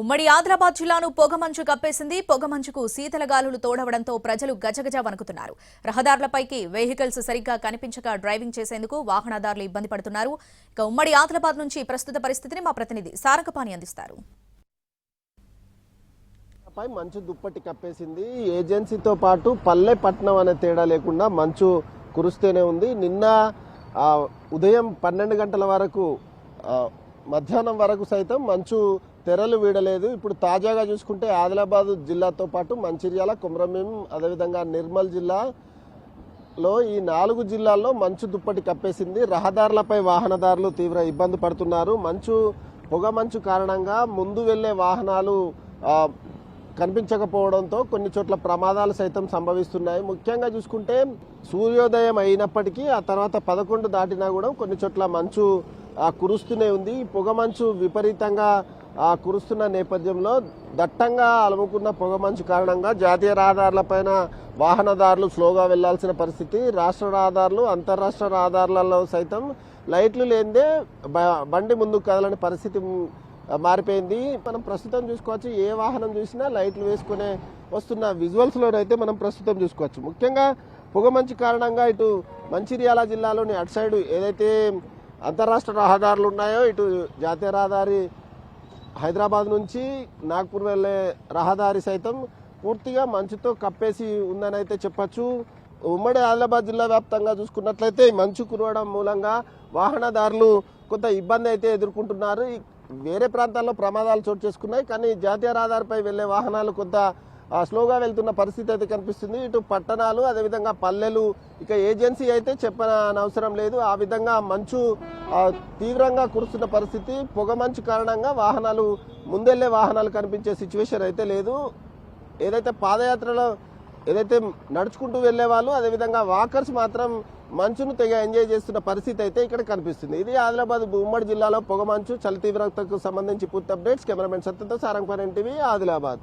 ఉమ్మడి ఆదిలాబాద్ జిల్లాను పొగమంచు కప్పేసింది. పొగమంచుకు శీతల గాలులు తోడవడంతో ప్రజలు గజగజ వణుకుతున్నారు. రహదారులపైకి వెహికల్స్ సరిగ్గా కనిపించక డ్రైవింగ్ చేసేందుకు వాహనదారులు ఇబ్బంది పడుతున్నారు. ఇక ఉమ్మడి ఆదిలాబాద్ నుంచి ప్రస్తుత పరిస్థితిని మా ప్రతినిధి సారంగపాణి అందిస్తారు. మంచు దుప్పటి కప్పేసింది. ఏజెన్సీతో పాటు పల్లె పట్టణం అనే తేడా లేకుండా మంచు కురుస్తూనే ఉంది. నిన్న ఉదయం 12 గంటల వరకు మధ్యాహ్నం వరకు సైతం మంచు తెరలు వీడలేదు. ఇప్పుడు తాజాగా చూసుకుంటే ఆదిలాబాద్ జిల్లాతో పాటు మంచిర్యాల, కొమరంభీం, అదేవిధంగా నిర్మల్ జిల్లాలో ఈ 4 జిల్లాల్లో మంచు దుప్పటి కప్పేసింది. రహదారులపై వాహనదారులు తీవ్ర ఇబ్బంది పడుతున్నారు. పొగ మంచు కారణంగా ముందు వెళ్లే వాహనాలు కనిపించకపోవడంతో కొన్ని చోట్ల ప్రమాదాలు సైతం సంభవిస్తున్నాయి. ముఖ్యంగా చూసుకుంటే సూర్యోదయం అయినప్పటికీ ఆ తర్వాత 11 దాటినా కూడా కొన్ని చోట్ల మంచు కురుస్తూనే ఉంది. పొగ మంచు విపరీతంగా కురుస్తున్న నేపథ్యంలో దట్టంగా అలుముకున్న పొగ మంచు కారణంగా జాతీయ రహదారులపైన వాహనదారులు స్లోగా వెళ్లాల్సిన పరిస్థితి. రాష్ట్ర రహదారులు, అంతర్రాష్ట్ర రహదారులలో సైతం లైట్లు లేనిదే బండి ముందుకు కదలని పరిస్థితి మారిపోయింది. మనం ప్రస్తుతం చూసుకోవచ్చు, ఏ వాహనం చూసినా లైట్లు వేసుకునే వస్తున్న విజువల్స్ లోనైతే మనం ప్రస్తుతం చూసుకోవచ్చు. ముఖ్యంగా పొగ మంచు కారణంగా ఇటు మంచిర్యాల జిల్లాలోని అటు సైడ్ ఏదైతే అంతర్రాష్ట్ర రహదారులు ఉన్నాయో, ఇటు జాతీయ రహదారి హైదరాబాద్ నుంచి నాగ్పూర్ వెళ్లే రహదారి సైతం పూర్తిగా మంచుతో కప్పేసి ఉందని అయితే చెప్పచ్చు. ఉమ్మడి ఆదిలాబాద్ జిల్లా వ్యాప్తంగా చూసుకున్నట్లయితే మంచు కురవడం మూలంగా వాహనదారులు కొంత ఇబ్బంది అయితే ఎదుర్కొంటున్నారు. వేరే ప్రాంతాల్లో ప్రమాదాలు చోటు చేసుకున్నాయి, కానీ జాతీయ రహదారిపై వెళ్లే వాహనాలు కొంత స్లోగా వెళ్తున్న పరిస్థితి అయితే కనిపిస్తుంది. ఇటు పట్టణాలు, అదేవిధంగా పల్లెలు, ఇక ఏజెన్సీ అయితే చెప్పనవసరం లేదు. ఆ విధంగా మంచు తీవ్రంగా కురుస్తున్న పరిస్థితి. పొగ మంచు కారణంగా ముందెళ్లే వాహనాలు కనిపించే సిచ్యువేషన్ అయితే లేదు. ఏదైతే పాదయాత్రలో ఏదైతే నడుచుకుంటూ వెళ్లే వాళ్ళు, అదేవిధంగా వాకర్స్ మాత్రం మంచును తెగ ఎంజాయ్ చేస్తున్న పరిస్థితి అయితే ఇక్కడ కనిపిస్తుంది. ఇది ఆదిలాబాద్ ఉమ్మడి జిల్లాలో పొగ మంచు, చలి తీవ్రతకు సంబంధించి పూర్తి అప్డేట్స్. కెమెరామెన్ సత్యంతో సారంగపాణి, NTV, ఆదిలాబాద్.